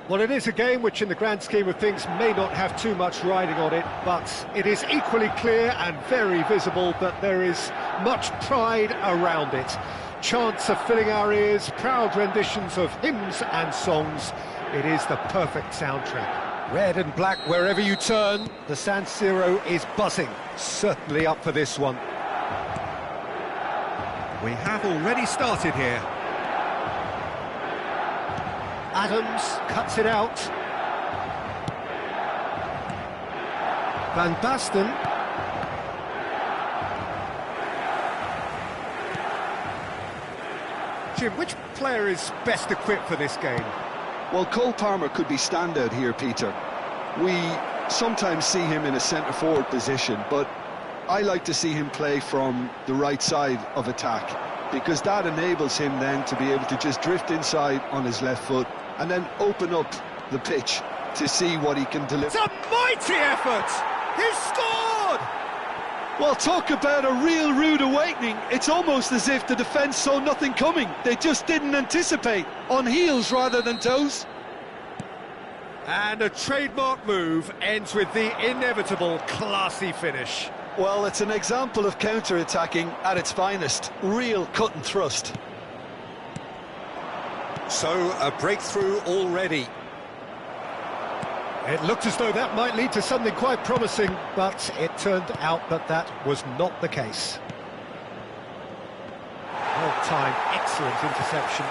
Well, it is a game which in the grand scheme of things may not have too much riding on it, but it is equally clear and very visible that there is much pride around it. Chants are filling our ears, proud renditions of hymns and songs. It is the perfect soundtrack. Red and black wherever you turn, the San Siro is buzzing. Certainly up for this one. We have already started here. Adams cuts it out. Van Basten. Jim, which player is best equipped for this game? Well, Cole Palmer could be standout here, Peter. We sometimes see him in a centre-forward position, but I like to see him play from the right side of attack, because that enables him then to be able to just drift inside on his left foot and then open up the pitch to see what he can deliver. It's a mighty effort! He's scored! Well, talk about a real rude awakening. It's almost as if the defence saw nothing coming. They just didn't anticipate. On heels rather than toes. And a trademark move ends with the inevitable classy finish. Well, it's an example of counter-attacking at its finest. Real cut and thrust. So, a breakthrough already. It looked as though that might lead to something quite promising, but it turned out that that was not the case. Well-timed, excellent interception.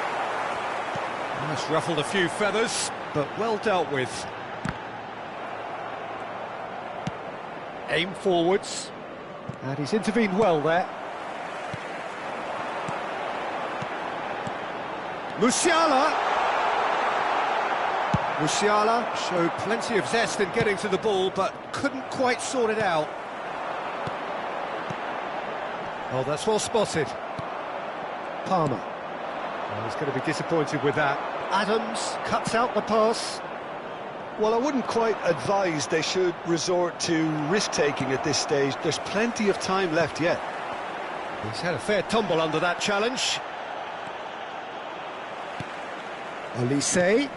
That's ruffled a few feathers, but well dealt with. Aim forwards, and he's intervened well there. Musiala showed plenty of zest in getting to the ball, but couldn't quite sort it out. Oh, that's well spotted. Palmer. Oh, he's going to be disappointed with that. Adams cuts out the pass. Well, I wouldn't quite advise they should resort to risk-taking at this stage. There's plenty of time left yet. He's had a fair tumble under that challenge. Olise.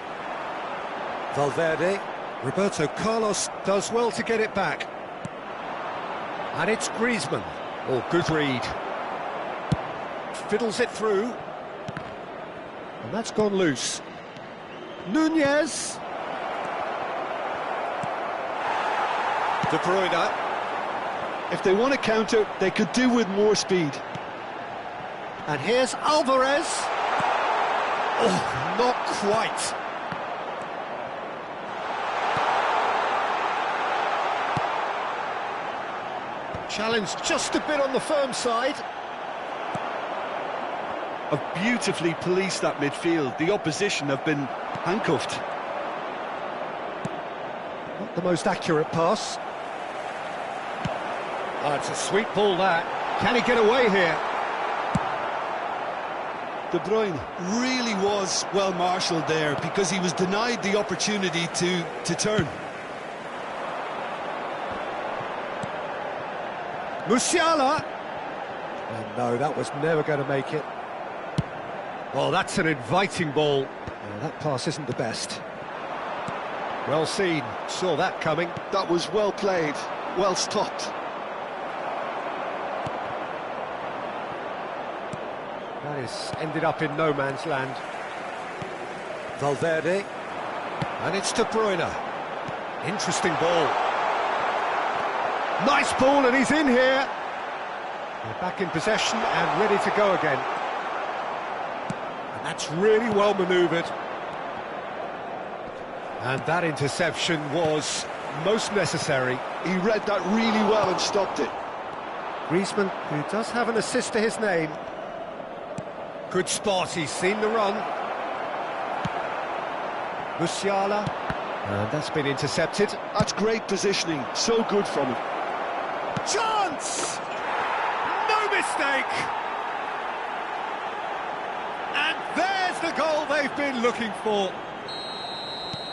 Valverde. Roberto Carlos does well to get it back. And it's Griezmann. Oh, good read. Fiddles it through. And that's gone loose. Nunez. De Bruyne. If they want to counter, they could do with more speed. And here's Alvarez. Oh, not quite. Challenge just a bit on the firm side. Have beautifully policed that midfield. The opposition have been handcuffed. Not the most accurate pass. Oh, it's a sweet ball, that. Can he get away here? De Bruyne really was well marshalled there because he was denied the opportunity to turn. Musiala! And no, that was never going to make it. Well, that's an inviting ball. Yeah, that pass isn't the best. Well seen, saw that coming. That was well played, well stopped. That is ended up in no man's land. Valverde. And it's De Bruyne. Interesting ball. Nice ball, and he's in here. They're back in possession and ready to go again. And that's really well manoeuvred. And that interception was most necessary. He read that really well and stopped it. Griezmann, who does have an assist to his name. Good spot, he's seen the run. Musiala, and that's been intercepted. That's great positioning, so good from him. Chance! No mistake! And there's the goal they've been looking for.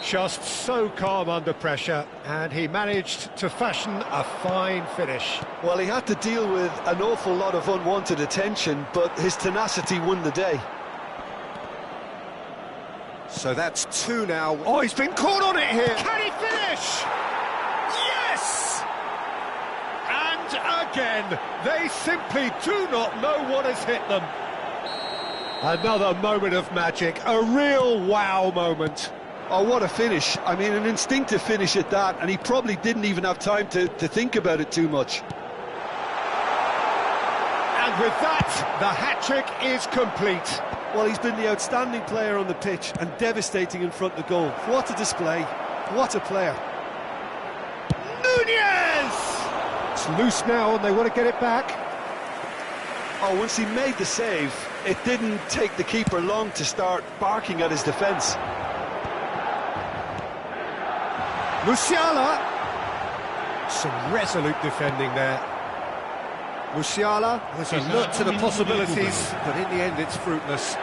Just so calm under pressure, and he managed to fashion a fine finish. Well, he had to deal with an awful lot of unwanted attention, but his tenacity won the day. So that's two now. Oh, he's been caught on it here. Can he finish? Yes! And again, they simply do not know what has hit them. Another moment of magic, a real wow moment. Oh, what a finish. I mean, an instinctive finish at that, and he probably didn't even have time to think about it too much. And with that, the hat-trick is complete. Well, he's been the outstanding player on the pitch and devastating in front of the goal. What a display. What a player. Nunez! It's loose now and they want to get it back. Oh, once he made the save, it didn't take the keeper long to start barking at his defence. Musiala. Some resolute defending there. Musiala has alert to the possibilities, but in the end it's fruitless.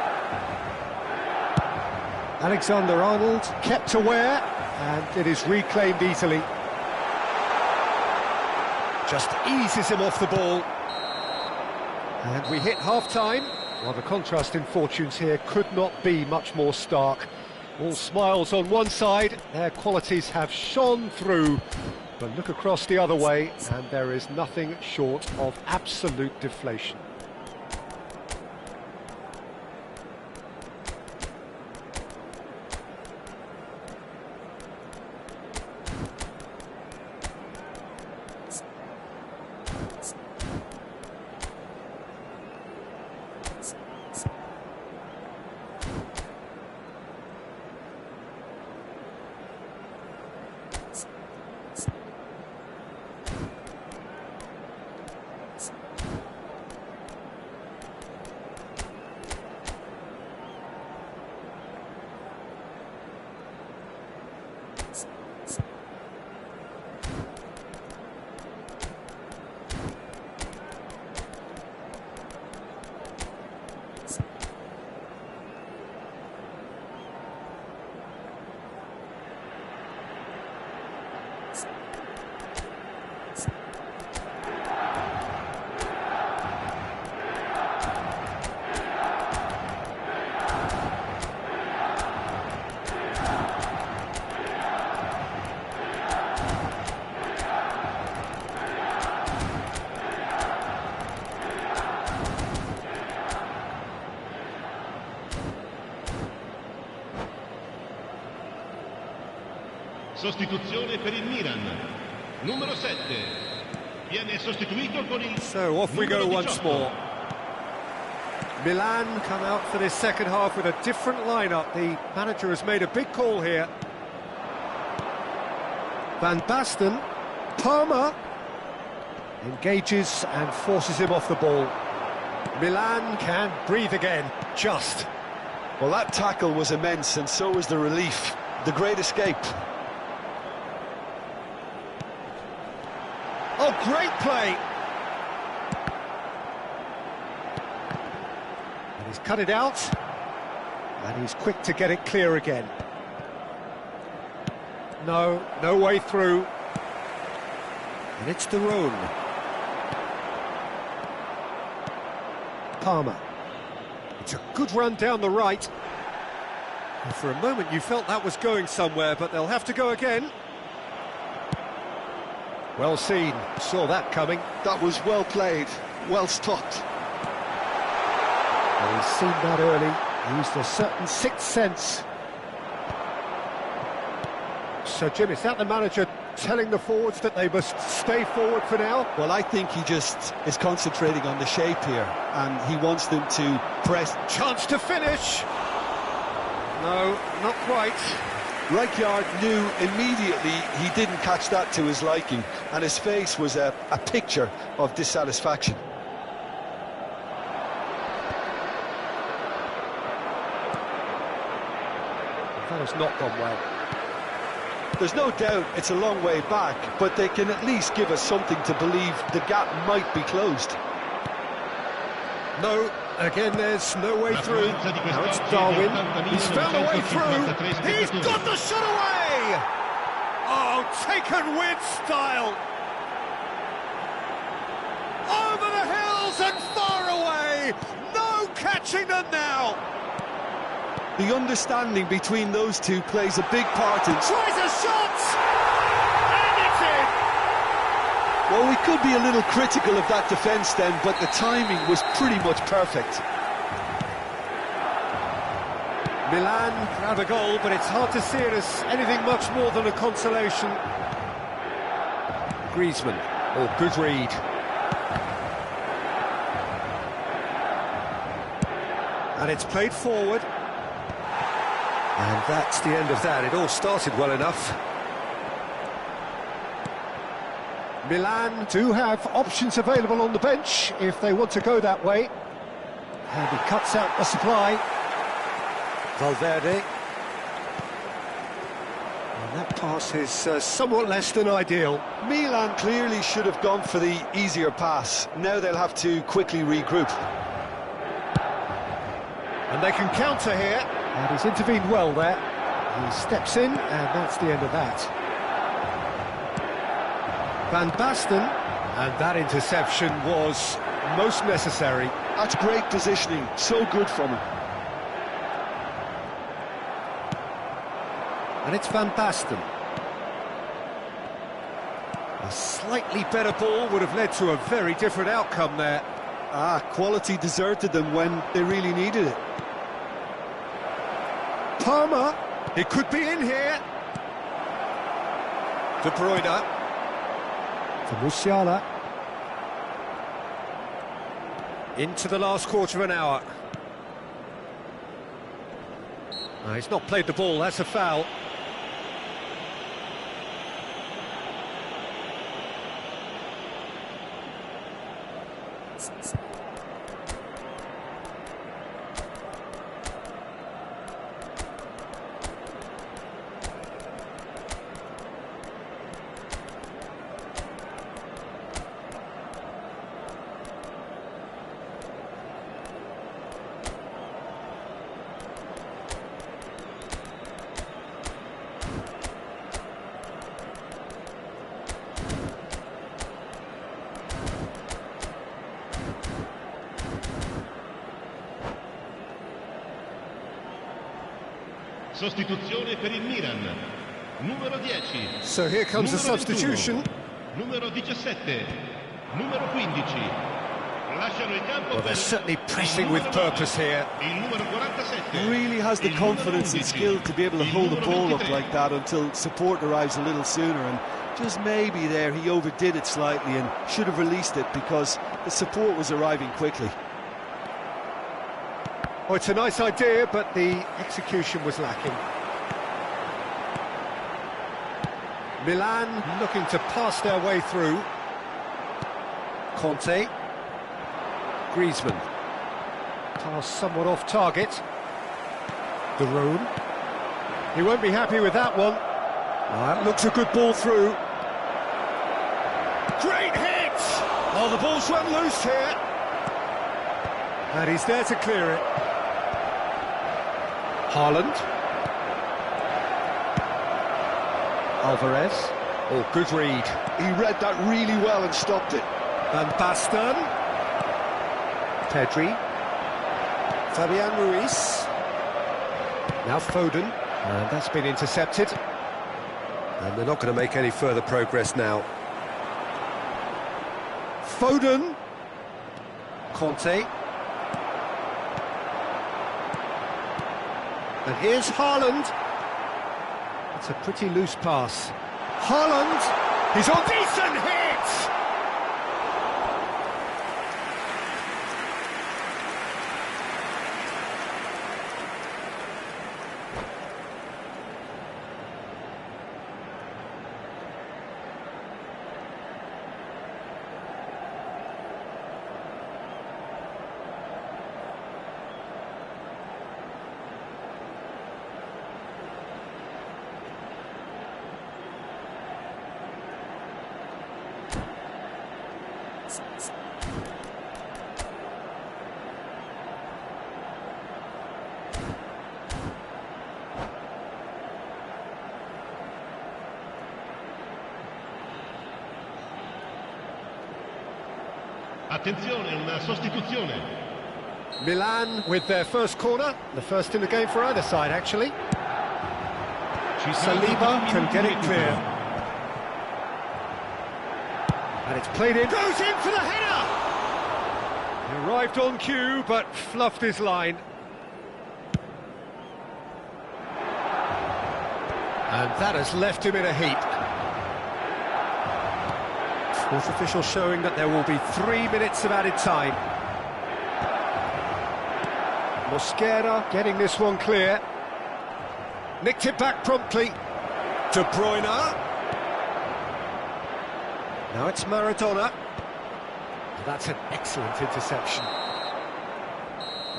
Alexander-Arnold kept aware, and it is reclaimed easily. Just eases him off the ball. And we hit half-time. Well, the contrast in fortunes here could not be much more stark. All smiles on one side, their qualities have shone through. But look across the other way, and there is nothing short of absolute deflation. Sostituzione per il Milan. Numero 7. Viene sostituito con il... So off we go once more. Milan come out for this second half with a different lineup. The manager has made a big call here. Van Basten, Palmer, engages and forces him off the ball. Milan can breathe again, just. Well, that tackle was immense, and so was the relief. The great escape. Oh, great play! He's cut it out, and he's quick to get it clear again. No way through. And it's De Roon. Palmer. It's a good run down the right. And for a moment you felt that was going somewhere, but they'll have to go again. Well seen, saw that coming. That was well played, well stopped. Well, he's seen that early, used a certain sixth sense. So Jim, is that the manager telling the forwards that they must stay forward for now? Well, I think he just is concentrating on the shape here, and he wants them to press. Chance to finish! No, not quite. Rijkaard knew immediately he didn't catch that to his liking, and his face was a picture of dissatisfaction. That has not gone well. There's no doubt it's a long way back, but they can at least give us something to believe the gap might be closed. No, again there's no way through. Now it's Darwin. He's found a way through. He's got the shot away! Oh, taken with style. Over the hills and far away. No catching them now. The understanding between those two plays a big part in... Tries a shot! And it's in! Well, we could be a little critical of that defence then, but the timing was pretty much perfect. Milan grab a goal, but it's hard to see it as anything much more than a consolation. Griezmann, oh, good read. And it's played forward. And that's the end of that. It all started well enough. Milan do have options available on the bench if they want to go that way. And he cuts out the supply. Valverde. And that pass is somewhat less than ideal. Milan clearly should have gone for the easier pass. Now they'll have to quickly regroup. And they can counter here. And he's intervened well there. He steps in, and that's the end of that. Van Basten, and that interception was most necessary. That's great positioning, so good from him. And it's Van Basten. A slightly better ball would have led to a very different outcome there. Quality deserted them when they really needed it. Palmer, it could be in here. De Bruyne. To Musiala. Into the last quarter of an hour. He's not played the ball, that's a foul. Sostituzione per il Milan. Numero 10. So here comes the substitution. Numero 17. Numero 15. Lasciano il campo. Well, they're certainly pressing with purpose here. Il numero 47. Really has the confidence and skill to be able to hold the ball up like that until support arrives a little sooner, and just maybe there he overdid it slightly and should have released it because the support was arriving quickly. Oh, it's a nice idea, but the execution was lacking. Milan looking to pass their way through. Conte. Griezmann. Pass somewhat off target. De Roon. He won't be happy with that one. That looks a good ball through. Great hit! Oh, the ball's run loose here. And he's there to clear it. Haaland. Alvarez. Oh, good read. He read that really well and stopped it. Van Basten. Pedri. Fabian Ruiz. Now Foden. And that's been intercepted. And they're not going to make any further progress now. Foden. Conte. And here's Haaland. It's a pretty loose pass. Haaland. He's on decent hit! Attenzione, una sostituzione. Milan with their first corner, the first in the game for either side, actually. Saliba can get it clear. And it's played in. Goes in for the header! He arrived on cue, but fluffed his line. And that has left him in a heap. Fourth official showing that there will be 3 minutes of added time. Mosquera getting this one clear. Nicked it back promptly. De Bruyne. Now it's Maradona. That's an excellent interception.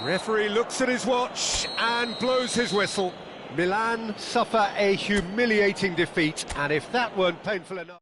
Referee looks at his watch and blows his whistle. Milan suffer a humiliating defeat, and if that weren't painful enough...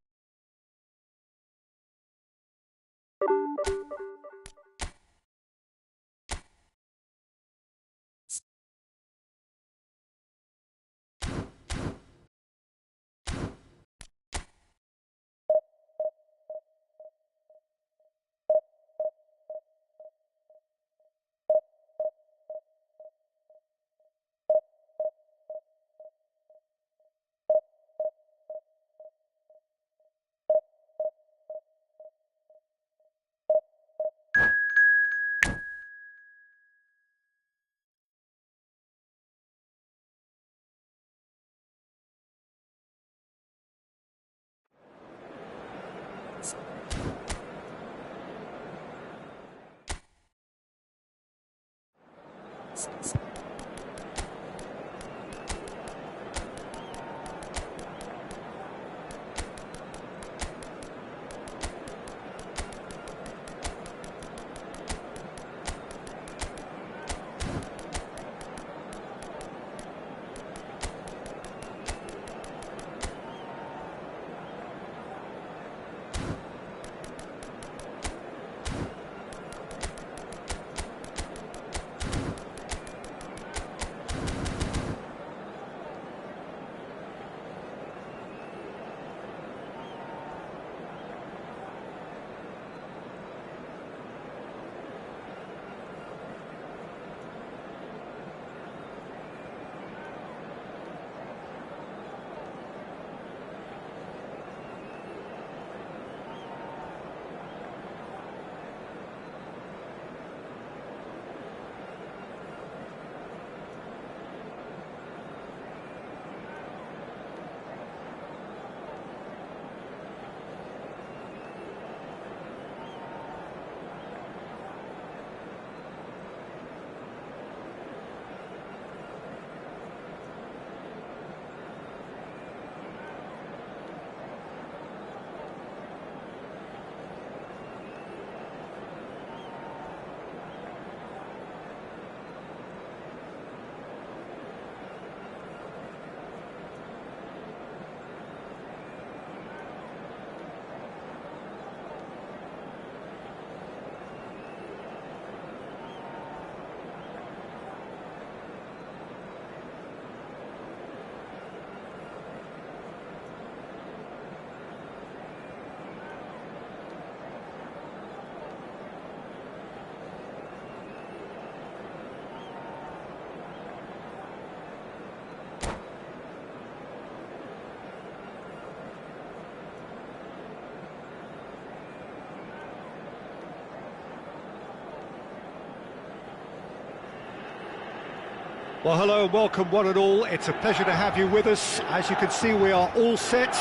Well, hello and welcome one and all. It's a pleasure to have you with us. As you can see, we are all set.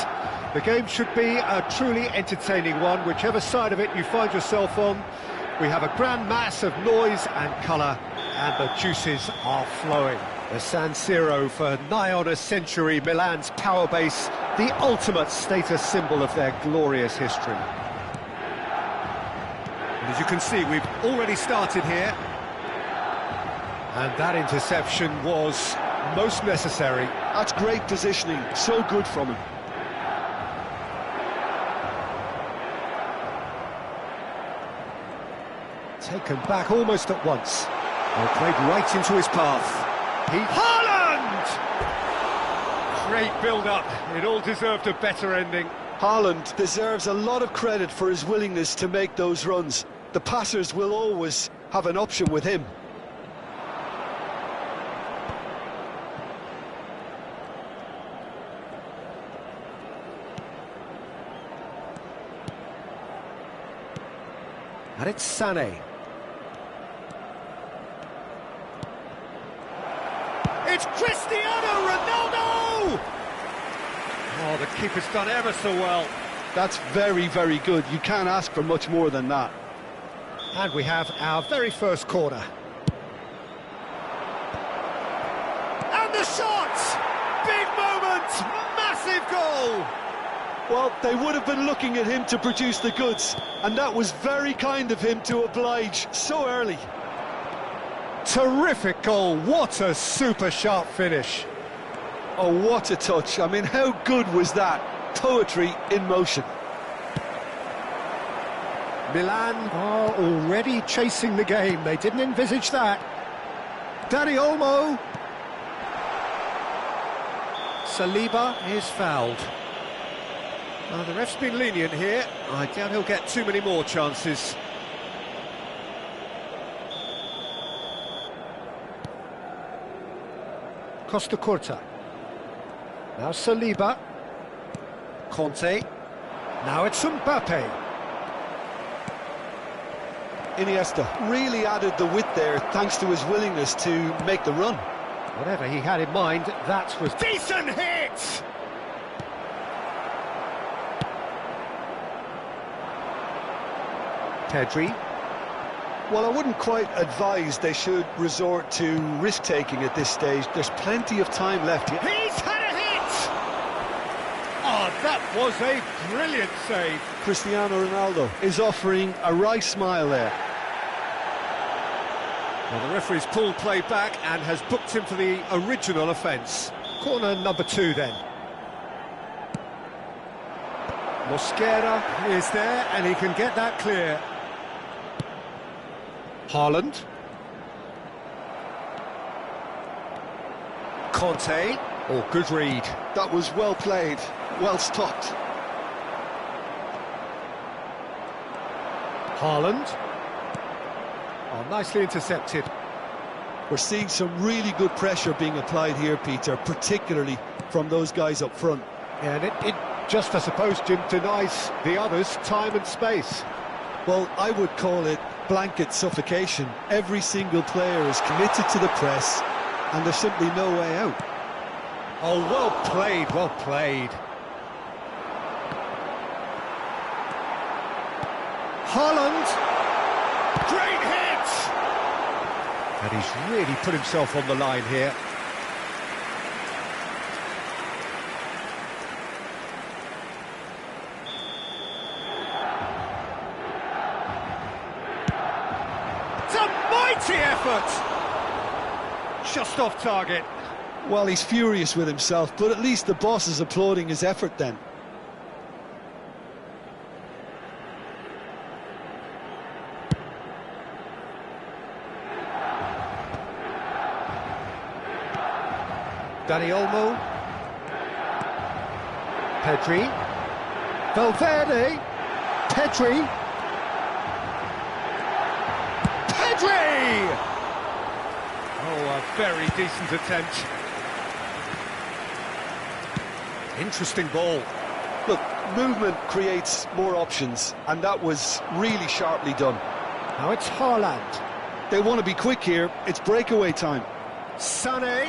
The game should be a truly entertaining one, whichever side of it you find yourself on. We have a grand mass of noise and colour, and the juices are flowing. The San Siro, for nigh on a century, Milan's power base, the ultimate status symbol of their glorious history. And as you can see, we've already started here. And that interception was most necessary. That's great positioning, so good from him. Taken back almost at once. Well, played right into his path. Haaland! Great build-up. It all deserved a better ending. Haaland deserves a lot of credit for his willingness to make those runs. The passers will always have an option with him. And it's Sané. It's Cristiano Ronaldo! Oh, the keeper's done ever so well. That's very, very good. You can't ask for much more than that. And we have our very first corner. And the shot! Big moment! Massive goal! Well, they would have been looking at him to produce the goods, and that was very kind of him to oblige so early. Terrific goal, what a super sharp finish. Oh, what a touch. I mean, how good was that? Poetry in motion. Milan are already chasing the game, they didn't envisage that. Dani Olmo. Saliba is fouled. The ref's been lenient here. I doubt he'll get too many more chances. Costa Curta. Now Saliba. Conte. Now it's Mbappe. Iniesta really added the width there thanks to his willingness to make the run. Whatever he had in mind, that was decent hit! Pedri. Well, I wouldn't quite advise they should resort to risk-taking at this stage. There's plenty of time left here. He's had a hit! Oh, that was a brilliant save. Cristiano Ronaldo is offering a wry smile there. Well, the referee's pulled play back and has booked him for the original offence. Corner number 2 then. Mosquera is there and he can get that clear. Haaland. Conte. Oh, good read. That was well played, well stopped. Haaland. Oh, nicely intercepted. We're seeing some really good pressure being applied here, Peter, particularly from those guys up front. Yeah, and it just, I suppose, Jim, denies the others time and space. Well, I would call it blanket suffocation. Every single player is committed to the press, and there's simply no way out. Oh, well played, well played. Haaland! Great hit! And he's really put himself on the line here. It's a mighty effort! Just off target. Well, he's furious with himself, but at least the boss is applauding his effort then. Dani Olmo. Pedri. Valverde. Pedri. Pedri! Oh, a very decent attempt. Interesting ball. Look, movement creates more options, and that was really sharply done. Now it's Haaland. They want to be quick here. It's breakaway time. Sané.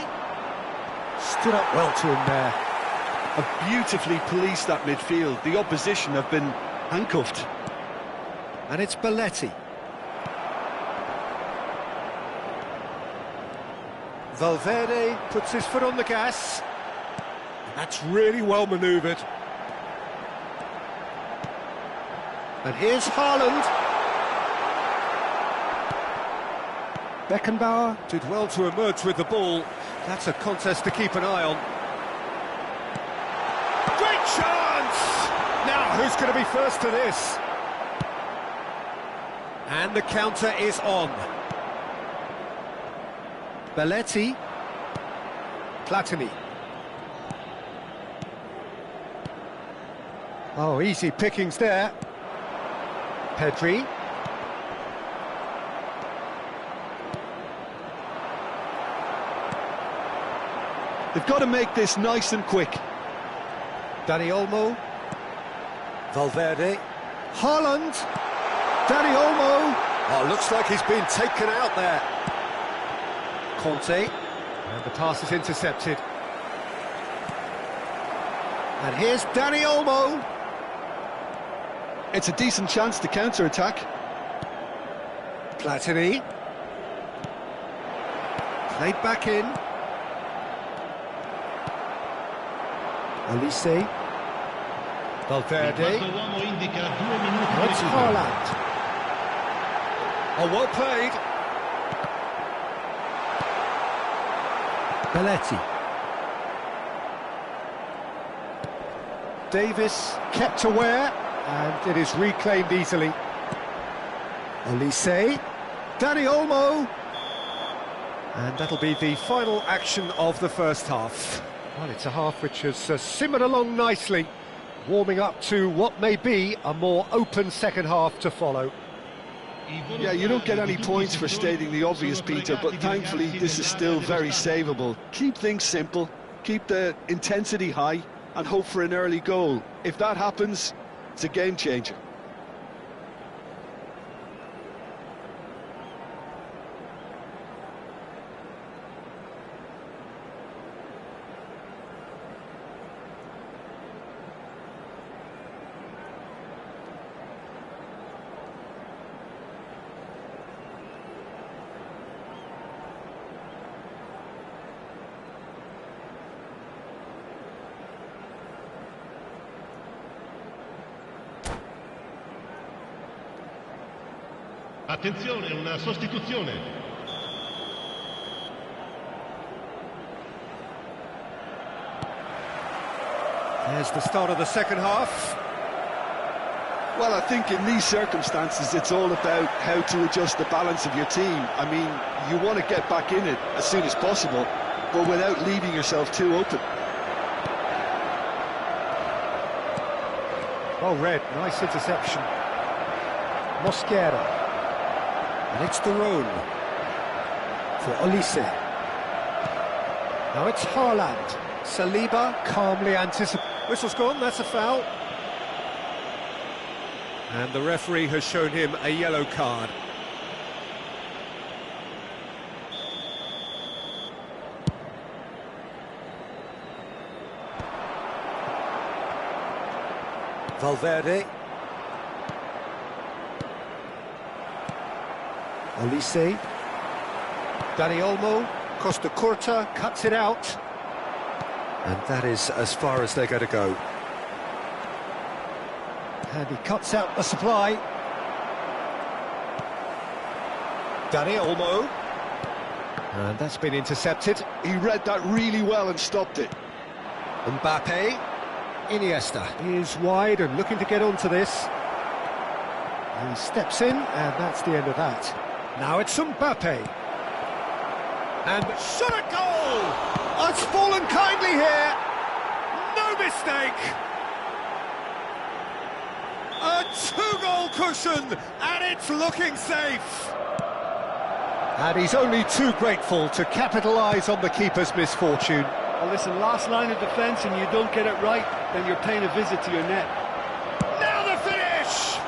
Stood up well to him there. Have beautifully policed that midfield. The opposition have been handcuffed. And it's Belletti. Valverde puts his foot on the gas. That's really well manoeuvred. And here's Haaland. Beckenbauer did well to emerge with the ball. That's a contest to keep an eye on. Great chance! Now, who's going to be first to this? And the counter is on. Belletti. Platini. Oh, easy pickings there. Pedri. They've got to make this nice and quick. Dani Olmo. Valverde. Haaland. Dani Olmo. Oh, looks like he's been taken out there. Conte. And the pass is intercepted. And here's Dani Olmo. It's a decent chance to counter-attack. Platini. Played back in. Olise. Valverde. Now it's Haaland. Oh, well played. Belletti. Davis kept aware, and it is reclaimed easily. Olise. Dani Olmo. And that'll be the final action of the first half. Well, it's a half which has simmered along nicely, warming up to what may be a more open second half to follow. Yeah, you don't get any points for stating the obvious, Peter, but thankfully this is still very savable. Keep things simple, keep the intensity high, and hope for an early goal. If that happens, it's a game changer. Attenzione, una sostituzione. There's the start of the second half. Well, I think in these circumstances it's all about how to adjust the balance of your team. I mean, you want to get back in it as soon as possible, but without leaving yourself too open. Well read, nice interception. Mosquera. And it's the Rhone for Olise. Now it's Haaland. Saliba calmly anticipates. Whistle's gone, that's a foul. And the referee has shown him a yellow card. Valverde. Olise. Dani Olmo. Costa Curta cuts it out. And that is as far as they're going to go. And he cuts out the supply. Dani Olmo. And that's been intercepted. He read that really well and stopped it. Mbappe. Iniesta is wide and looking to get onto this. He steps in, and that's the end of that. Now it's Mbappe. And shot at goal! Oh, it's fallen kindly here. No mistake. A two-goal cushion, and it's looking safe. And he's only too grateful to capitalise on the keeper's misfortune. Well, listen, last line of defence and you don't get it right, then you're paying a visit to your net. Now the finish!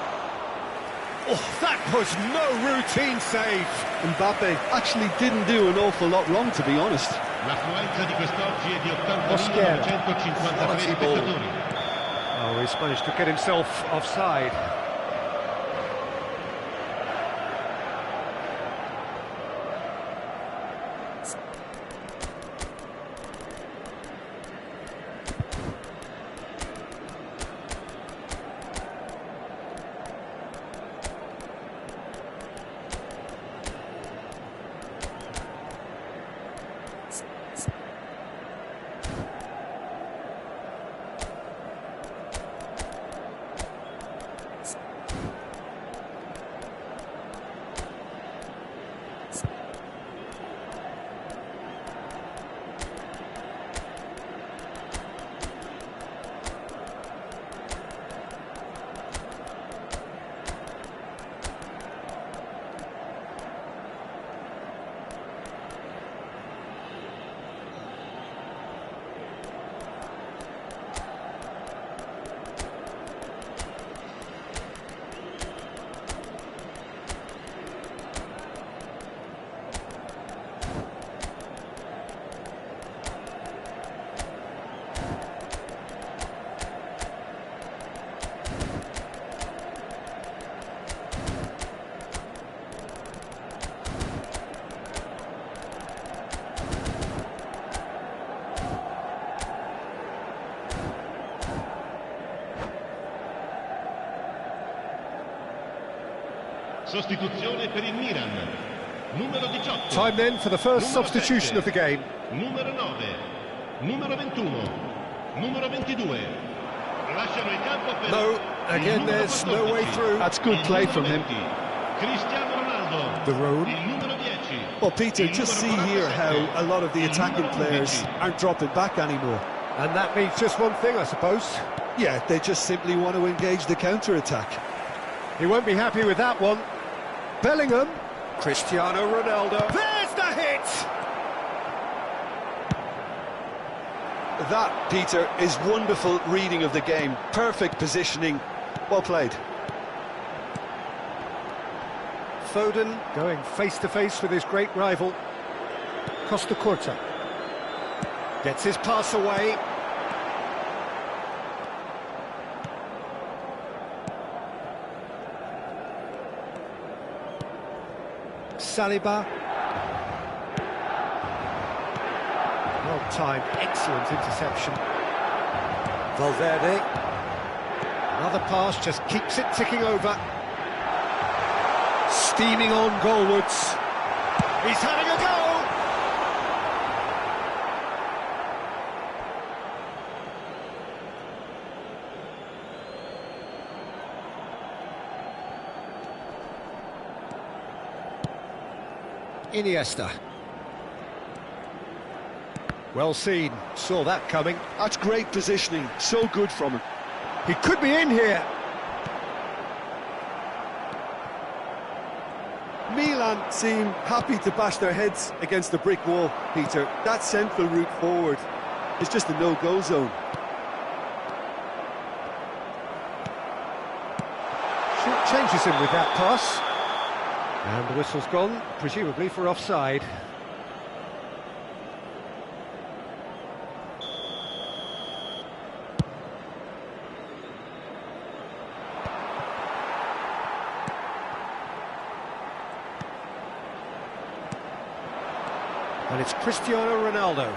Oh, that was no routine save. Mbappe actually didn't do an awful lot wrong, to be honest. L'affluenza di quest'oggi è di Mosquera. 80.953 spettatori. Oh, he's managed to get himself offside. Sostituzione per il Milan. Numero 18. Time then for the first Numero substitution 7. of the game. Numero 9. Numero 21. Numero 22. Lasciano il campo per No, il again numero there's no 14. way through. That's good Il play numero from him. 20. Cristiano Ronaldo. The road. Il numero 10. Well, Peter, Il just see numero here 47. how a lot of the Il attacking numero players 11. aren't dropping back anymore. And that means just one thing, I suppose. Yeah, they just simply want to engage the counter-attack. He won't be happy with that one. Bellingham. Cristiano Ronaldo. There's the hit! That, Peter, is wonderful reading of the game. Perfect positioning. Well played. Foden going face-to-face with his great rival. Costa Curta. Gets his pass away. Saliba. Well timed, excellent interception. Valverde. Another pass just keeps it ticking over. Steaming on goalwards. He's having a go! Iniesta. Well seen, saw that coming. That's great positioning. So good from him. He could be in here. Milan seem happy to bash their heads against the brick wall, Peter. That central route forward is just a no-go zone. Short changes him with that pass. And the whistle's gone, presumably for offside. And it's Cristiano Ronaldo.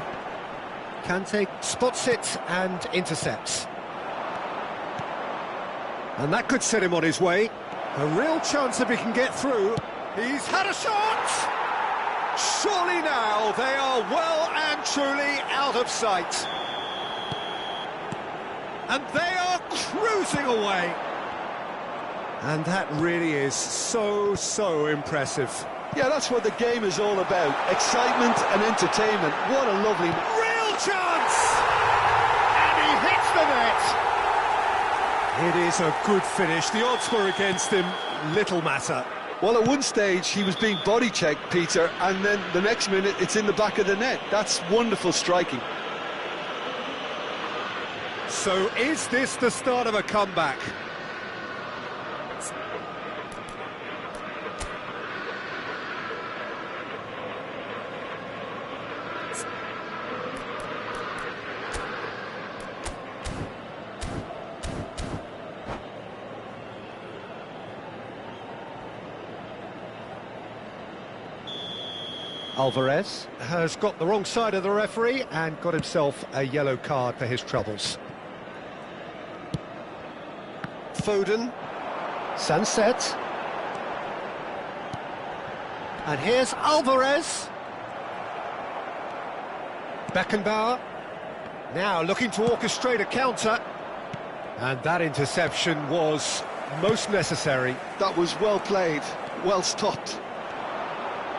Kante spots it and intercepts. And that could set him on his way. A real chance if he can get through. He's had a shot! Surely now they are well and truly out of sight. And they are cruising away. And that really is so impressive. Yeah, that's what the game is all about. Excitement and entertainment. What a lovely... Real chance! And he hits the net! It is a good finish. The odds were against him. Little matter. Well, at one stage, he was being body-checked, Peter, and then the next minute, it's in the back of the net. That's wonderful striking. So is this the start of a comeback? Alvarez has got the wrong side of the referee and got himself a yellow card for his troubles. Foden. Sunset. And here's Alvarez. Beckenbauer. Now looking to orchestrate a counter. And that interception was most necessary. That was well played, well stopped.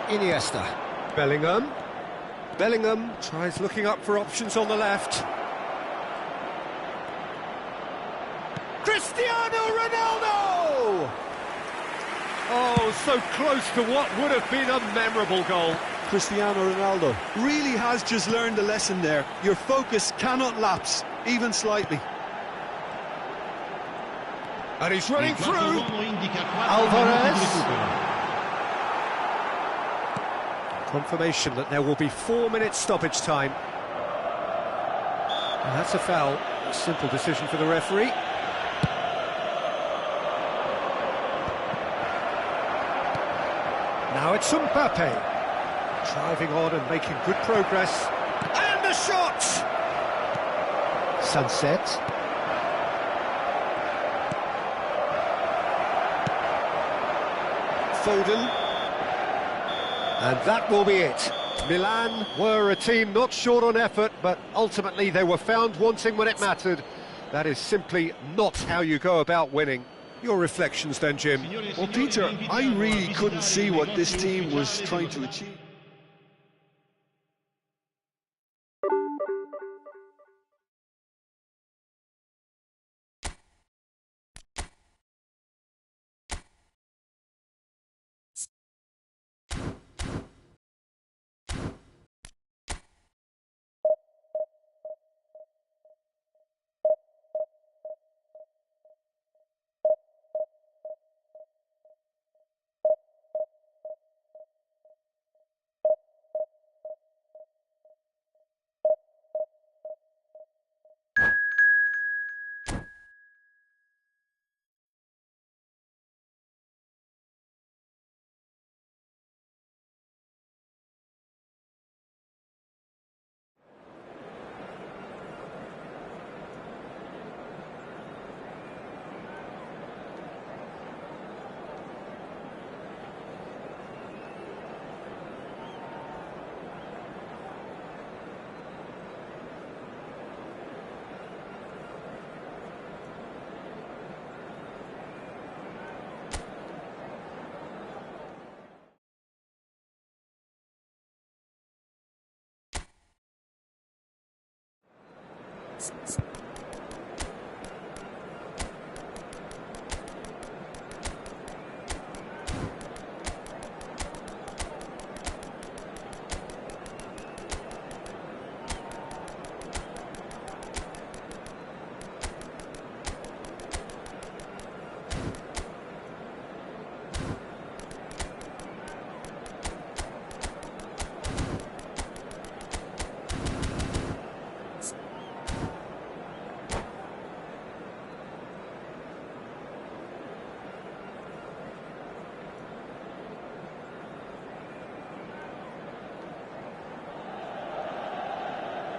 Iniesta. Bellingham. Bellingham tries looking up for options on the left. Cristiano Ronaldo! Oh, so close to what would have been a memorable goal. Cristiano Ronaldo really has just learned a lesson there. Your focus cannot lapse, even slightly. And he's running through. Alvarez. Alvarez. Confirmation that there will be 4 minutes stoppage time. And that's a foul. A simple decision for the referee. Now it's Mbappe. Driving on and making good progress. And the shot! Sunset. Foden. And that will be it. Milan were a team not short on effort, but ultimately they were found wanting when it mattered. That is simply not how you go about winning. Your reflections then, Jim? Well, Peter, I really couldn't see what this team was trying to achieve.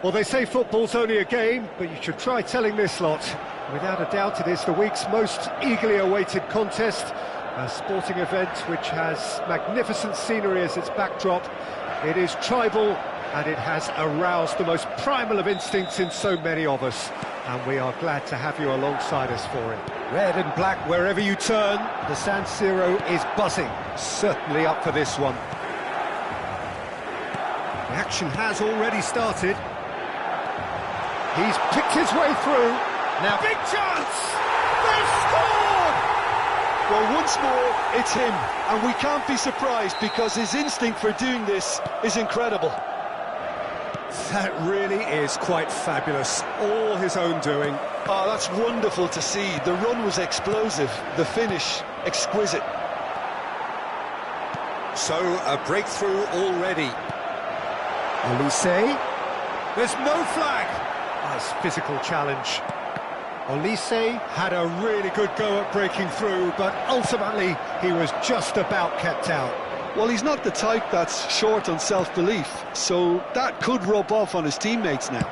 Well, they say football's only a game, but you should try telling this lot. Without a doubt, it is the week's most eagerly awaited contest, a sporting event which has magnificent scenery as its backdrop. It is tribal, and it has aroused the most primal of instincts in so many of us, and we are glad to have you alongside us for it. Red and black wherever you turn, the San Siro is buzzing, certainly up for this one. The action has already started. He's picked his way through. Now, big chance! They've scored! Well, once more, it's him. And we can't be surprised because his instinct for doing this is incredible. That really is quite fabulous. All his own doing. Oh, that's wonderful to see. The run was explosive. The finish, exquisite. So, a breakthrough already. Olise. There's no flag. Nice physical challenge. Olise had a really good go at breaking through, but ultimately he was just about kept out. Well, he's not the type that's short on self-belief, so that could rub off on his teammates now.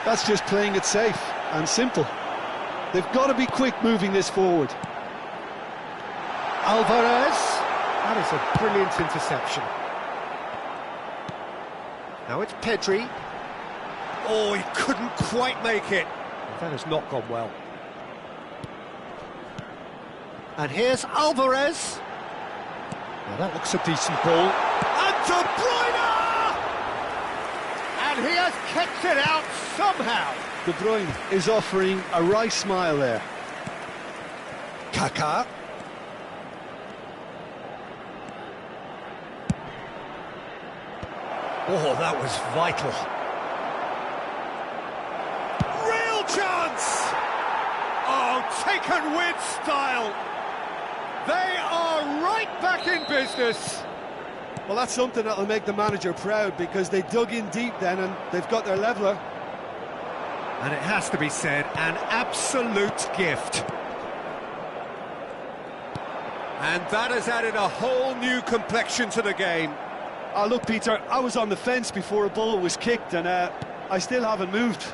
That's just playing it safe and simple. They've got to be quick moving this forward. Alvarez. That is a brilliant interception. Now it's Pedri. Oh, he couldn't quite make it. That has not gone well. And here's Alvarez. Now that looks a decent ball. And De Bruyne! And he has kept it out somehow. De Bruyne is offering a wry smile there. Kaká. Oh, that was vital. Real chance! Oh, taken with style. They are right back in business. Well, that's something that'll make the manager proud, because they dug in deep then and they've got their leveller. And it has to be said, an absolute gift. And that has added a whole new complexion to the game. Oh, look, Peter, I was on the fence before a ball was kicked, and I still haven't moved.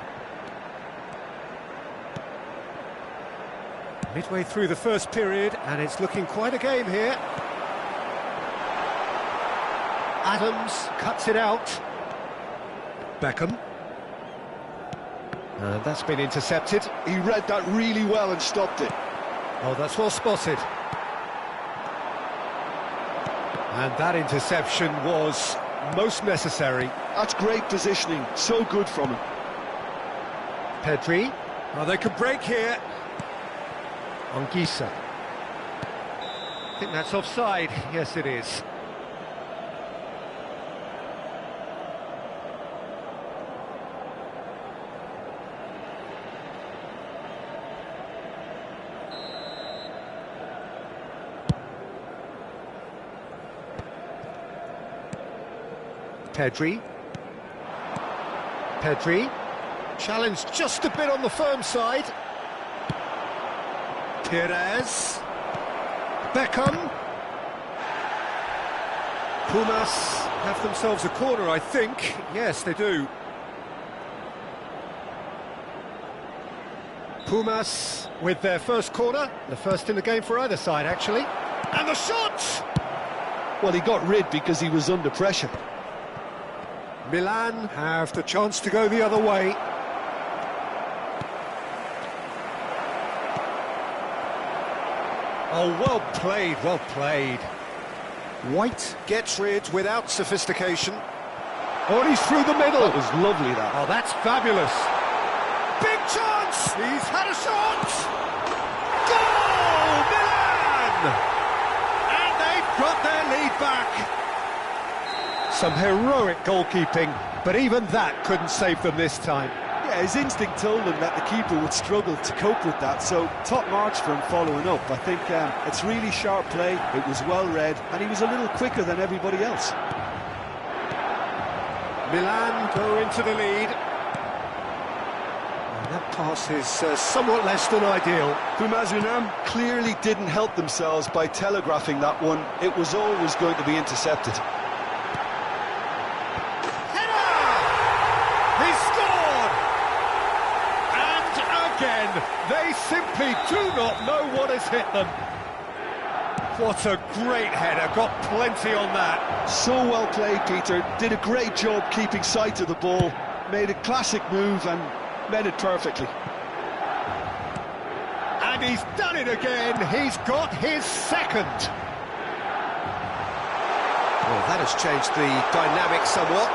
Midway through the first period, and it's looking quite a game here. Adams cuts it out. Beckham. And that's been intercepted. He read that really well and stopped it. Oh, that's well spotted. And that interception was most necessary. That's great positioning, so good from him. Pedri. Oh, they could break here. Anguissa. I think that's offside. Yes, it is. Pedri. Pedri. Challenged just a bit on the firm side. Perez. Beckham. Pumas have themselves a corner, I think. Yes, they do. Pumas with their first corner. The first in the game for either side, actually. And the shot! Well, he got rid because he was under pressure. Milan have the chance to go the other way. Oh, well played, well played. White gets rid without sophistication. Oh, and he's through the middle. That was lovely, that. Oh, that's fabulous. Big chance! He's had a shot! Goal! Milan! And they've got their lead back. Some heroic goalkeeping, but even that couldn't save them this time. Yeah, his instinct told him that the keeper would struggle to cope with that, so top marks for him following up. I think it's really sharp play, it was well read, and he was a little quicker than everybody else. Milan go into the lead. And that pass is somewhat less than ideal. Pumas clearly didn't help themselves by telegraphing that one. It was always going to be intercepted. They simply do not know what has hit them. What a great header, got plenty on that. So well played, Peter. Did a great job keeping sight of the ball. Made a classic move and met it perfectly. And he's done it again. He's got his second. Well, that has changed the dynamic somewhat.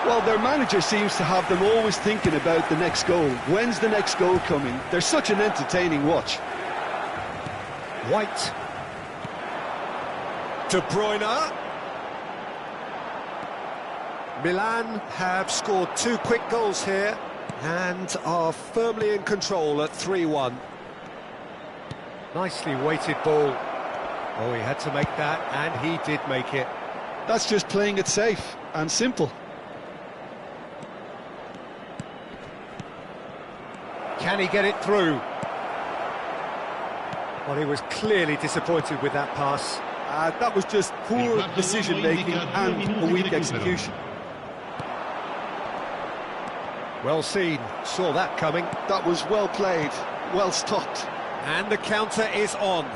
Well, their manager seems to have them always thinking about the next goal. When's the next goal coming? They're such an entertaining watch. White. De Bruyne. Milan have scored 2 quick goals here and are firmly in control at 3-1. Nicely weighted ball. Oh, he had to make that, and he did make it. That's just playing it safe and simple. Can he get it through? Well, he was clearly disappointed with that pass. That was just poor decision-making and a weak execution. Well seen, saw that coming. That was well played, well stopped. And the counter is on.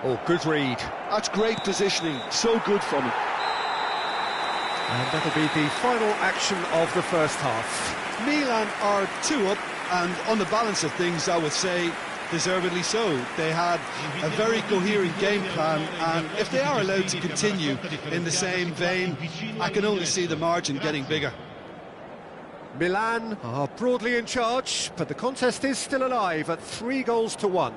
Oh, good read. That's great positioning, so good from him. And that'll be the final action of the first half. Milan are 2 up, and on the balance of things, I would say, deservedly so. They had a very coherent game plan, and if they are allowed to continue in the same vein, I can only see the margin getting bigger. Milan are broadly in charge, but the contest is still alive at 3-1.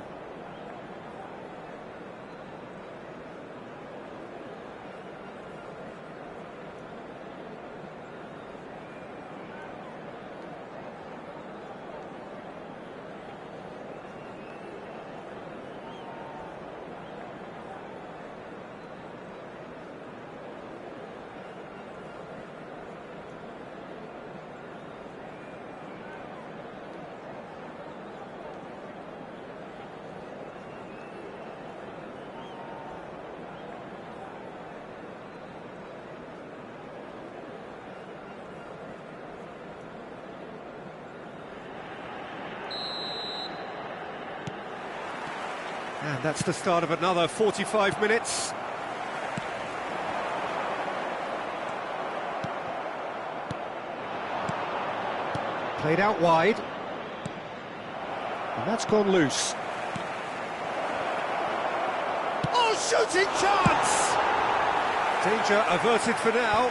And that's the start of another 45 minutes. Played out wide. And that's gone loose. Oh, shooting chance! Danger averted for now.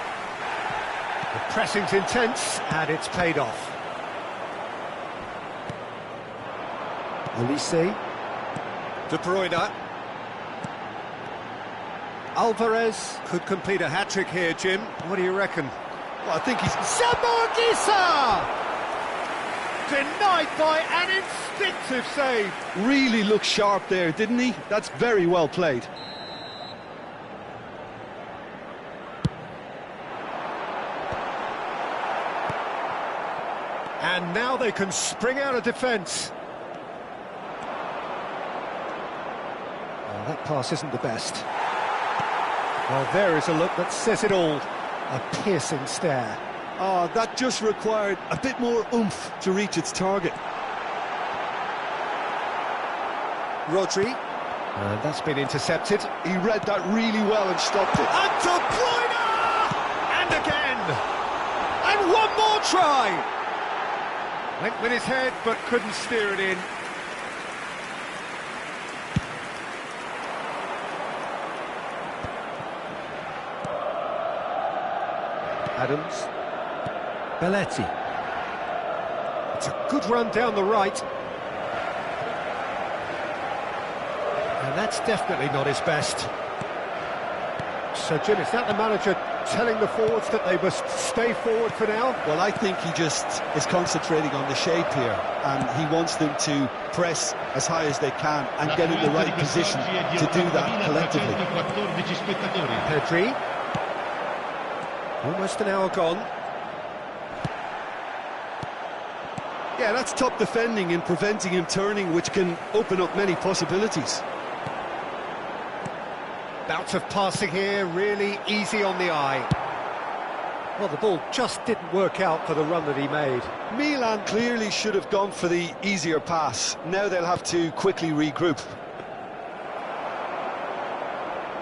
The pressing's intense, and it's paid off. Elise. De Bruyne. Alvarez could complete a hat-trick here, Jim. What do you reckon? Well, I think he's... Samorgisa! Denied by an instinctive save. Really looked sharp there, didn't he? That's very well played. And now they can spring out of defence. Well, that pass isn't the best. Well, there is a look that says it all. A piercing stare. Oh, that just required a bit more oomph to reach its target. Rodri. And that's been intercepted. He read that really well and stopped it. And De Bruyne! And again! And one more try! Went with his head, but couldn't steer it in. Adams. Belletti. It's a good run down the right. And that's definitely not his best. So, Jim, is that the manager telling the forwards that they must stay forward for now? Well, I think he just is concentrating on the shape here, and he wants them to press as high as they can and get in the right position to do that collectively. Pedri. Almost an hour gone. Yeah, that's top defending and preventing him turning, which can open up many possibilities. Bout of passing here, really easy on the eye. Well, the ball just didn't work out for the run that he made. Milan clearly should have gone for the easier pass. Now they'll have to quickly regroup.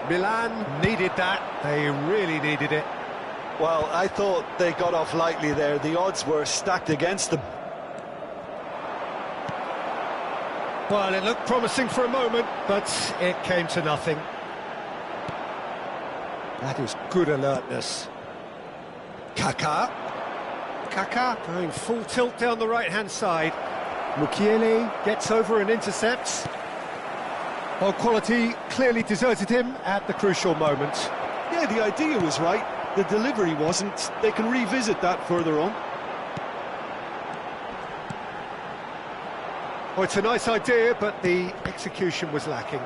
Milan needed that. They really needed it. Well, I thought they got off lightly there. The odds were stacked against them. Well, it looked promising for a moment, but it came to nothing. That is good alertness. Kaká. Kaká going full tilt down the right-hand side. Mukiele gets over and intercepts. Well, quality clearly deserted him at the crucial moment. Yeah, the idea was right. The delivery wasn't. They can revisit that further on. Well, it's a nice idea, but the execution was lacking.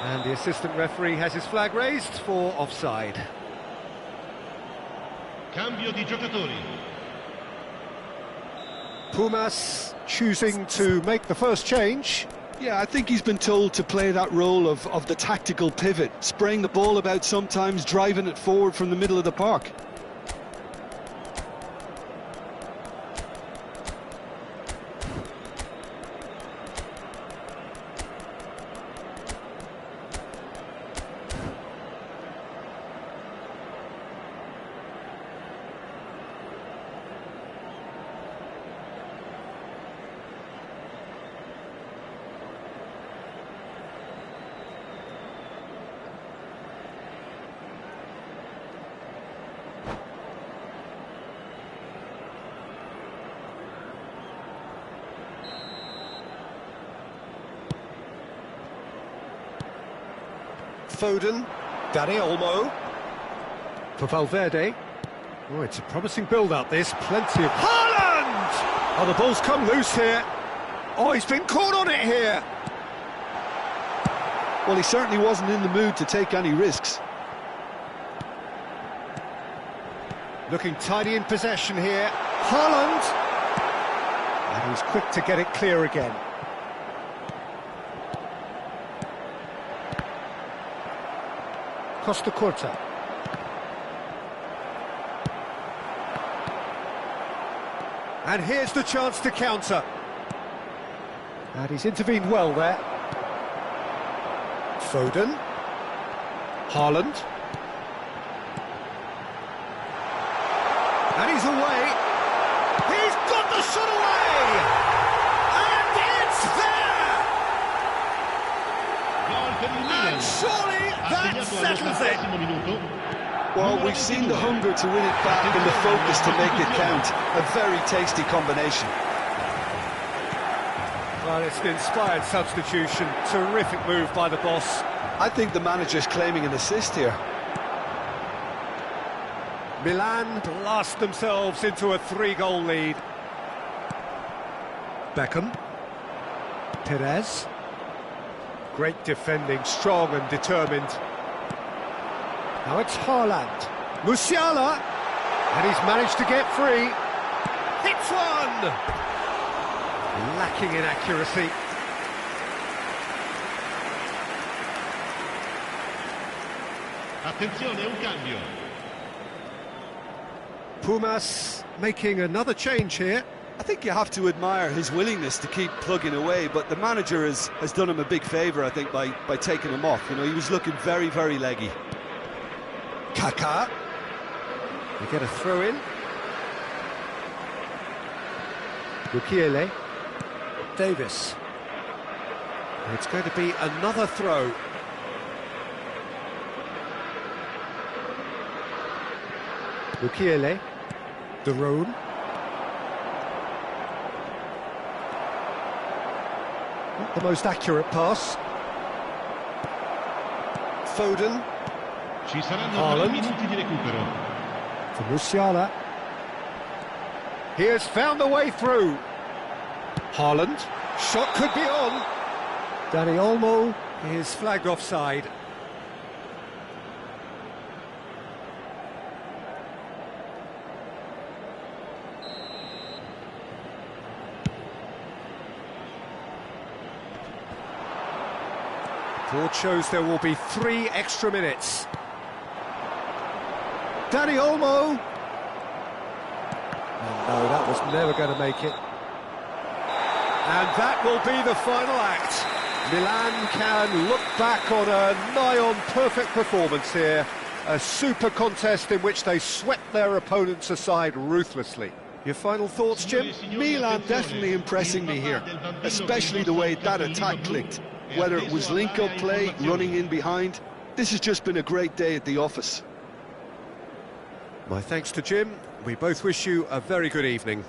And the assistant referee has his flag raised for offside. Cambio di giocatori. Pumas choosing to make the first change. Yeah, I think he's been told to play that role of the tactical pivot, spraying the ball about sometimes, driving it forward from the middle of the park. Foden, Dani Olmo. For Valverde. Oh, it's a promising build-up, this. Plenty of... Haaland! Oh, the ball's come loose here. Oh, he's been caught on it here. Well, he certainly wasn't in the mood to take any risks. Looking tidy in possession here. Haaland! And he's quick to get it clear again. Costa Curta. And here's the chance to counter. And he's intervened well there. Foden. Haaland. And he's away. He's got the shot away! And it's there! And surely that settles it. Well, we've seen the hunger to win it back and the focus to make it count. A very tasty combination. Well, it's an inspired substitution. Terrific move by the boss. I think the manager's claiming an assist here. Milan blast themselves into a 3-goal lead. Beckham. Perez. Great defending, strong and determined. Now it's Haaland. Musiala. And he's managed to get free. Hits one! Lacking in accuracy. Attenzione, un cambio. Pumas making another change here. I think you have to admire his willingness to keep plugging away, but the manager has done him a big favour, I think, by taking him off. You know, he was looking very, very leggy. Kaká. They get a throw in. Mukiele. Davis. It's going to be another throw. Mukiele. De Roon. Not the most accurate pass. Foden. Ci saranno Haaland. 2 minuti di recupero. For Musiala. He has found the way through. Haaland. Shot could be on. Dani Olmo is flagged offside. Board shows there will be 3 extra minutes. Dani Olmo. Oh, no, that was never going to make it. And that will be the final act. Milan can look back on a nigh-on perfect performance here. A super contest in which they swept their opponents aside ruthlessly. Your final thoughts, Jim? Milan definitely impressing me here, especially the way that attack clicked. Whether it was link-up play, running in behind, this has just been a great day at the office. My thanks to Jim. We both wish you a very good evening.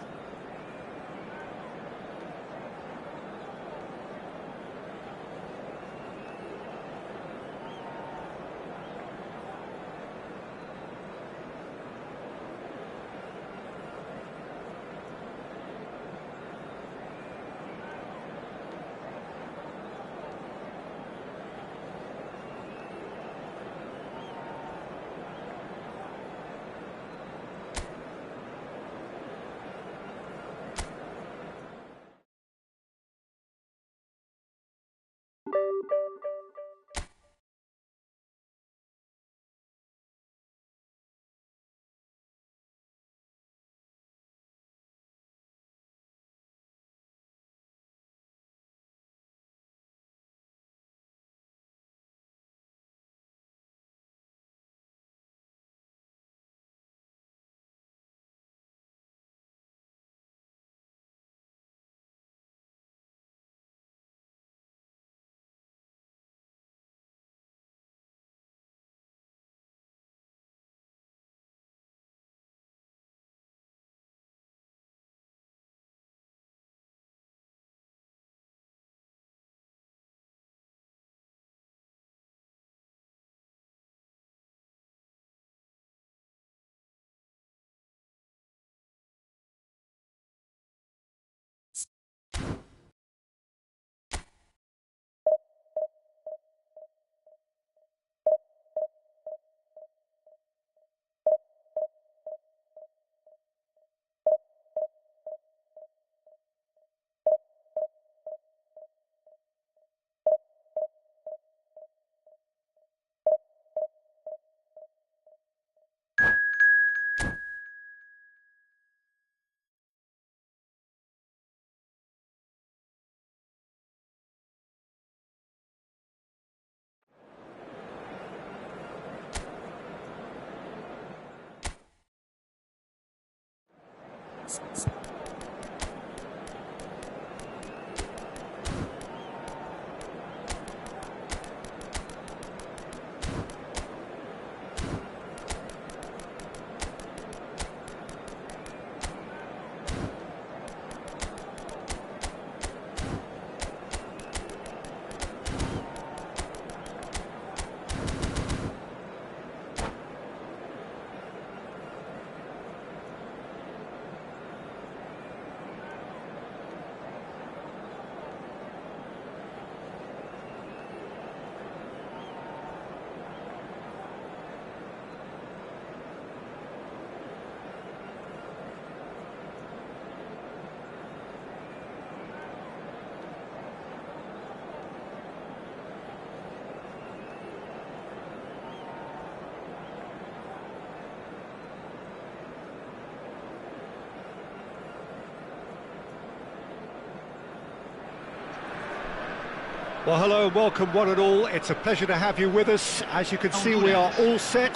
Well, hello and welcome one and all. It's a pleasure to have you with us. As you can see, we are all set.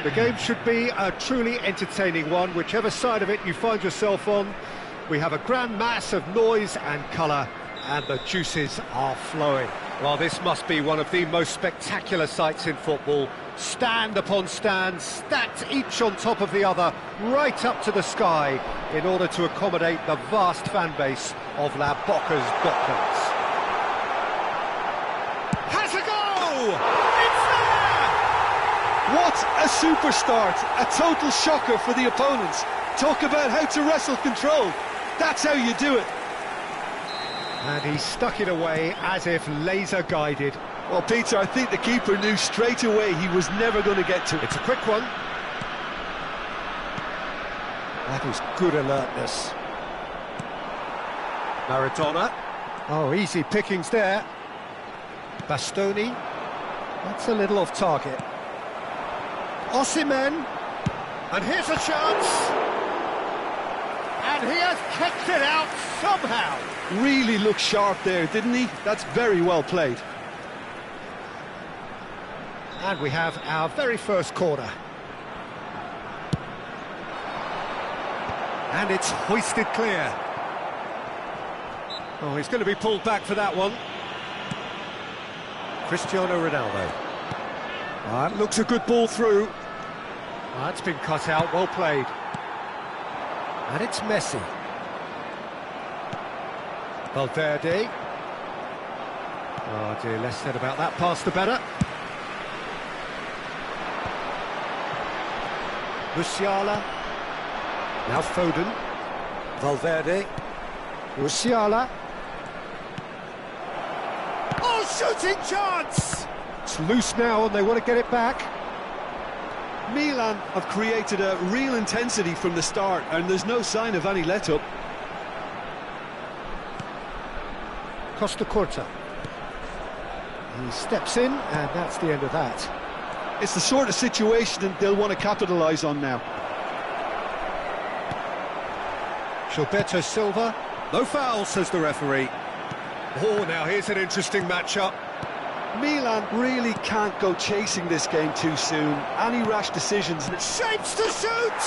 The game should be a truly entertaining one, whichever side of it you find yourself on. We have a grand mass of noise and colour, and the juices are flowing. Well, this must be one of the most spectacular sights in football. Stand upon stand, stacked each on top of the other, right up to the sky, in order to accommodate the vast fan base of La Boca's Docklands. Has a goal! It's there! What a super start! A total shocker for the opponents. Talk about how to wrestle control. That's how you do it. And he stuck it away as if laser guided. Well, Peter, I think the keeper knew straight away he was never going to get to it. It's a quick one. That is good alertness. Maradona. Oh, easy pickings there. Bastoni. That's a little off target. Osimhen. And here's a chance. And he has kicked it out somehow. Really looked sharp there, didn't he? That's very well played. And we have our very first corner. And it's hoisted clear. Oh, he's going to be pulled back for that one. Cristiano Ronaldo. That looks a good ball through. That's been cut out, well played. And it's Messi. Valverde. Oh dear, less said about that pass the better. Musiala. Now Foden. Valverde. Musiala. Oh, shooting chance! It's loose now and they want to get it back. Milan have created a real intensity from the start and there's no sign of any let-up. Costa Curta. He steps in and that's the end of that. It's the sort of situation that they'll want to capitalise on now. Gilberto Silva. No foul, says the referee. Oh, now here's an interesting matchup. Milan really can't go chasing this game too soon. Any rash decisions... Shapes to shoot!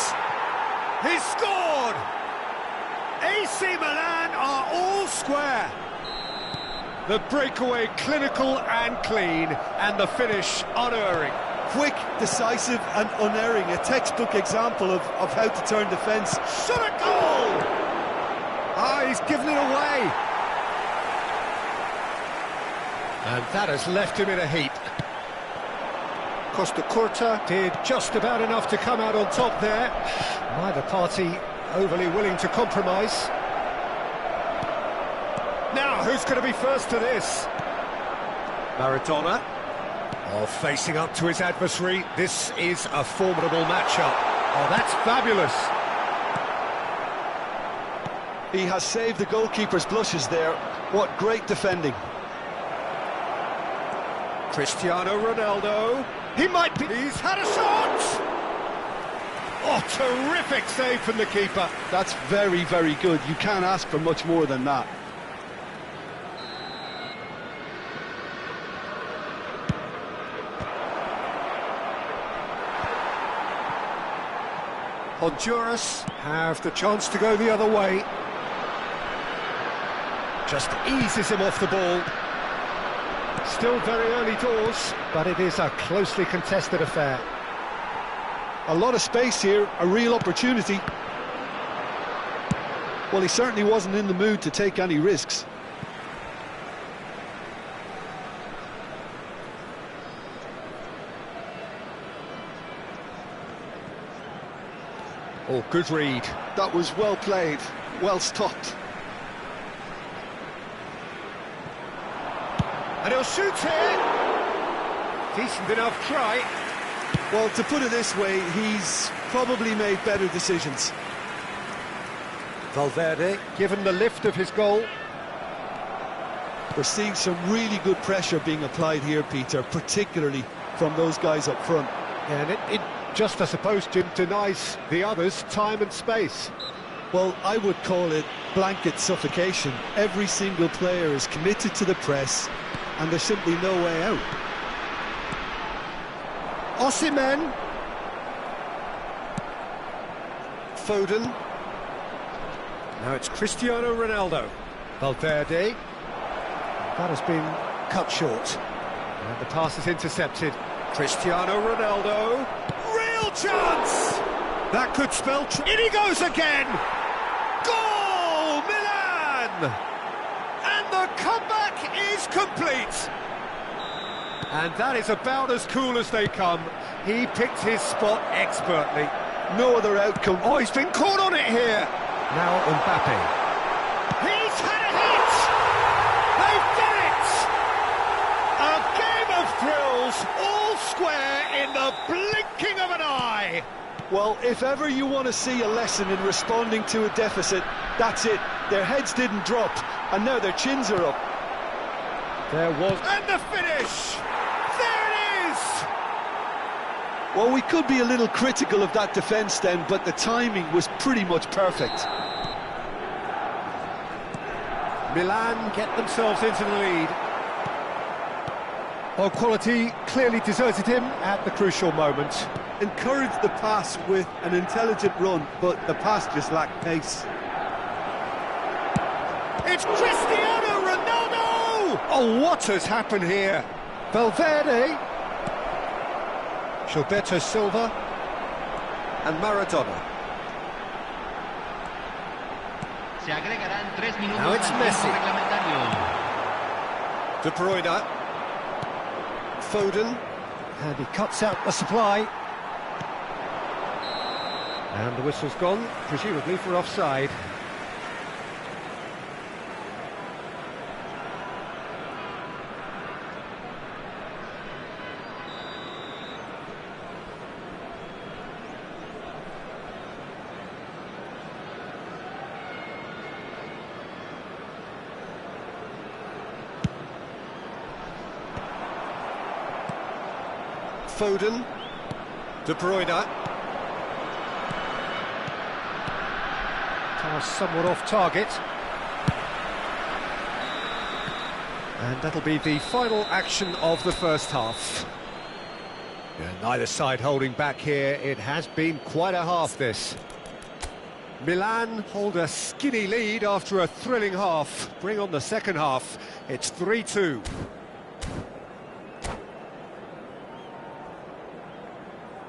He scored! AC Milan are all square. The breakaway clinical and clean, and the finish unerring. Quick, decisive and unerring. A textbook example of how to turn defence. Shot a goal! Ah, he's given it away. And that has left him in a heap. Costa Curta did just about enough to come out on top there. Neither party overly willing to compromise. Now, who's going to be first to this? Maradona. Oh, facing up to his adversary. This is a formidable matchup. Oh, that's fabulous. He has saved the goalkeeper's blushes there. What great defending. Cristiano Ronaldo. He might be... He's had a shot! Oh, terrific save from the keeper. That's very, very good. You can't ask for much more than that. Honduras have the chance to go the other way. Just eases him off the ball. Still very early doors, but it is a closely contested affair. A lot of space here, a real opportunity. Well, he certainly wasn't in the mood to take any risks. Oh, good read. That was well played, well stopped. And he'll shoot here. Decent enough try. Well, to put it this way, he's probably made better decisions. Valverde given the lift of his goal. We're seeing some really good pressure being applied here, Peter, particularly from those guys up front. And it just, I suppose, Jim, denies the others time and space. Well, I would call it blanket suffocation. Every single player is committed to the press, and there's simply no way out. Osimhen. Foden. Now it's Cristiano Ronaldo. Valverde. That has been cut short. And the pass is intercepted. Cristiano Ronaldo. Real chance! That could spell... In he goes again! Goal! Milan! And the comeback is complete! And that is about as cool as they come. He picked his spot expertly. No other outcome. Oh, he's been caught on it here! Now Mbappe. He's had a hit! They've done it! A game of thrills, all square in the blinking of an eye! Well, if ever you want to see a lesson in responding to a deficit, that's it. Their heads didn't drop, and now their chins are up. There was... And the finish! There it is! Well, we could be a little critical of that defence then, but the timing was pretty much perfect. Milan get themselves into the lead. Well, quality clearly deserted him at the crucial moment. Encouraged the pass with an intelligent run, but the pass just lacked pace. It's Cristiano Ronaldo! Oh, what has happened here? Valverde. Gilberto Silva. And Maradona. Se agregarán 3 minutos Now it's al Messi. tiempo reglamentario. De Bruyne. Foden. And he cuts out the supply. And the whistle's gone, presumably for offside. Foden. De Bruyne. Somewhat off target. And that'll be the final action of the first half. Yeah, neither side holding back here. It has been quite a half, this. Milan hold a skinny lead after a thrilling half. Bring on the second half. It's 3-2.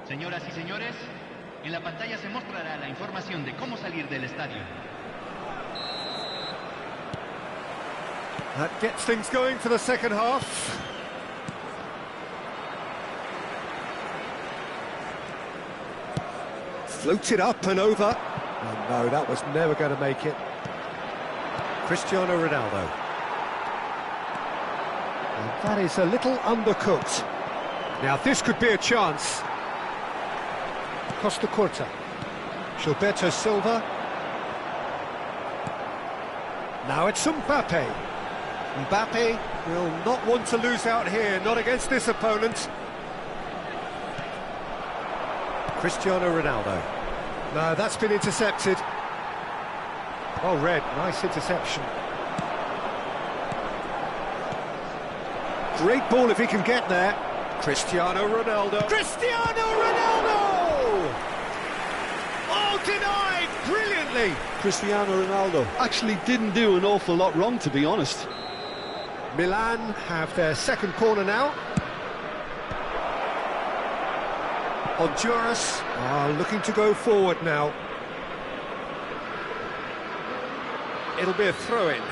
Señoras y señores, en la pantalla se mostrará la información de cómo salir del estadio. That gets things going for the second half. Floated up and over. Oh no, that was never going to make it. Cristiano Ronaldo. And that is a little undercooked. Now this could be a chance. Costa Curta. Gilberto Silva. Now it's Mbappe. Mbappe will not want to lose out here, not against this opponent. Cristiano Ronaldo. No, that's been intercepted. Oh, Red, nice interception. Great ball if he can get there. Cristiano Ronaldo. Cristiano Ronaldo! Oh, denied brilliantly. Cristiano Ronaldo. Actually didn't do an awful lot wrong, to be honest. Milan have their second corner now. Honduras are looking to go forward now. It'll be a throw-in.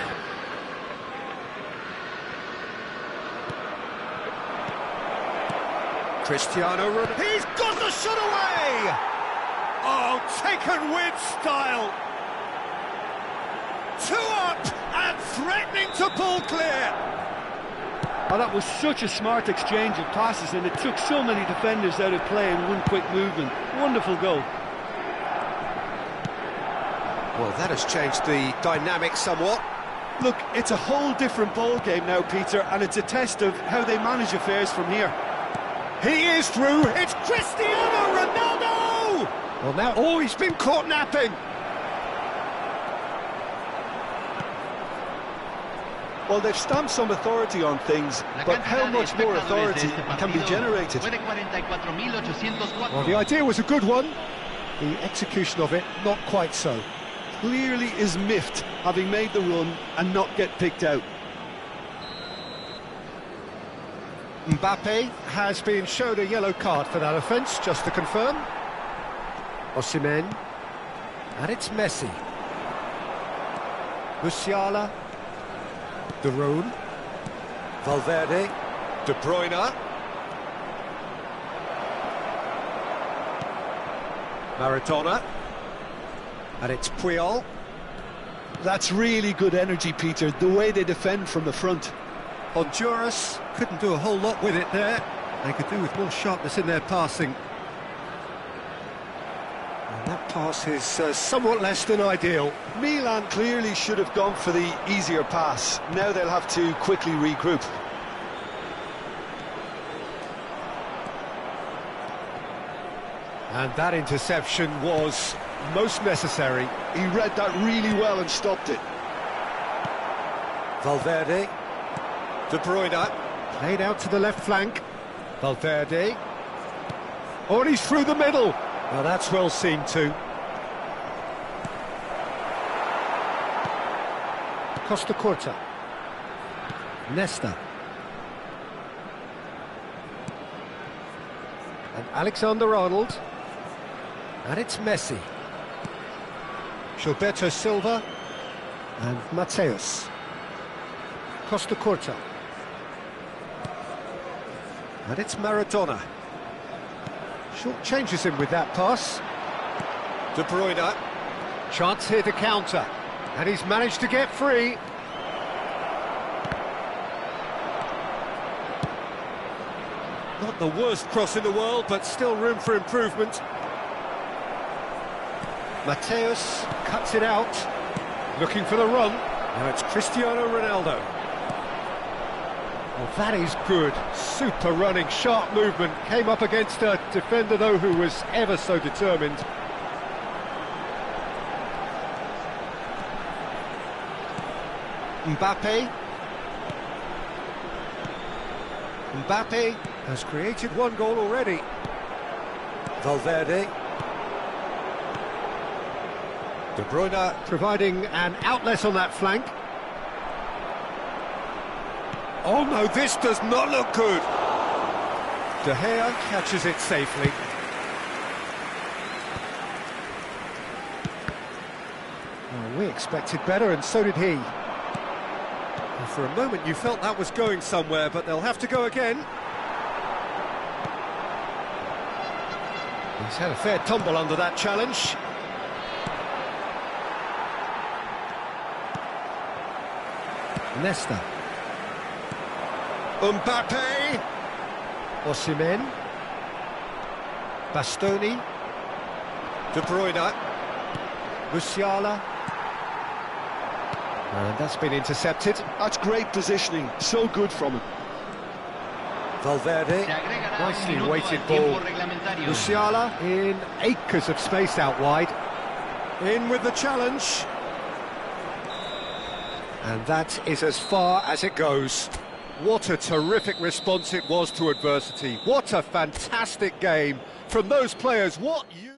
Cristiano Ronaldo. He's got the shot away! Oh, taken with style. 2 up and threatening to pull clear. Oh, that was such a smart exchange of passes, and it took so many defenders out of play in one quick movement. Wonderful goal. Well, that has changed the dynamic somewhat. Look, it's a whole different ball game now, Peter, and it's a test of how they manage affairs from here. He is through. It's Cristiano Ronaldo! Well, now, oh, he's been caught napping. Well, they've stamped some authority on things, but how much more authority can be generated? Well, the idea was a good one. The execution of it, not quite so. Clearly is miffed, having made the run and not get picked out. Mbappe has been shown a yellow card for that offence, just to confirm. Osimhen. And it's Messi. Musiala. De Roon. Valverde. De Bruyne. Maradona. And it's Puyol. That's really good energy, Peter, the way they defend from the front. Honduras couldn't do a whole lot with it there. They could do with more sharpness in their passing. And that pass is somewhat less than ideal. Milan clearly should have gone for the easier pass. Now they'll have to quickly regroup. And that interception was most necessary. He read that really well and stopped it. Valverde. De Bruyne. Played out to the left flank. Valverde. Oh, and he's through the middle. Well, that's well seen too. Costa Curta. Nesta. And Alexander-Arnold. And it's Messi. Gilberto Silva. And Mateus. Costa Curta. And it's Maradona. Short changes him with that pass. De Bruyne. Chance here to counter. And he's managed to get free. Not the worst cross in the world, but still room for improvement. Mateus cuts it out. Looking for the run. Now it's Cristiano Ronaldo. Well, that is good. Super running, sharp movement. Came up against a defender, though, who was ever so determined. Mbappe. Mbappe has created one goal already. Valverde. De Bruyne providing an outlet on that flank. Oh no, this does not look good. De Gea catches it safely. Well, we expected better, and so did he. Well, for a moment you felt that was going somewhere, but they'll have to go again. He's had a fair tumble under that challenge. Nesta. Mbappe. Osimhen. Bastoni. De Bruyne. Musiala. And that's been intercepted. That's great positioning, so good from him. Valverde. Nicely weighted ball. Musiala in acres of space out wide. In with the challenge. And that is as far as it goes. What a terrific response it was to adversity. What a fantastic game from those players. What you...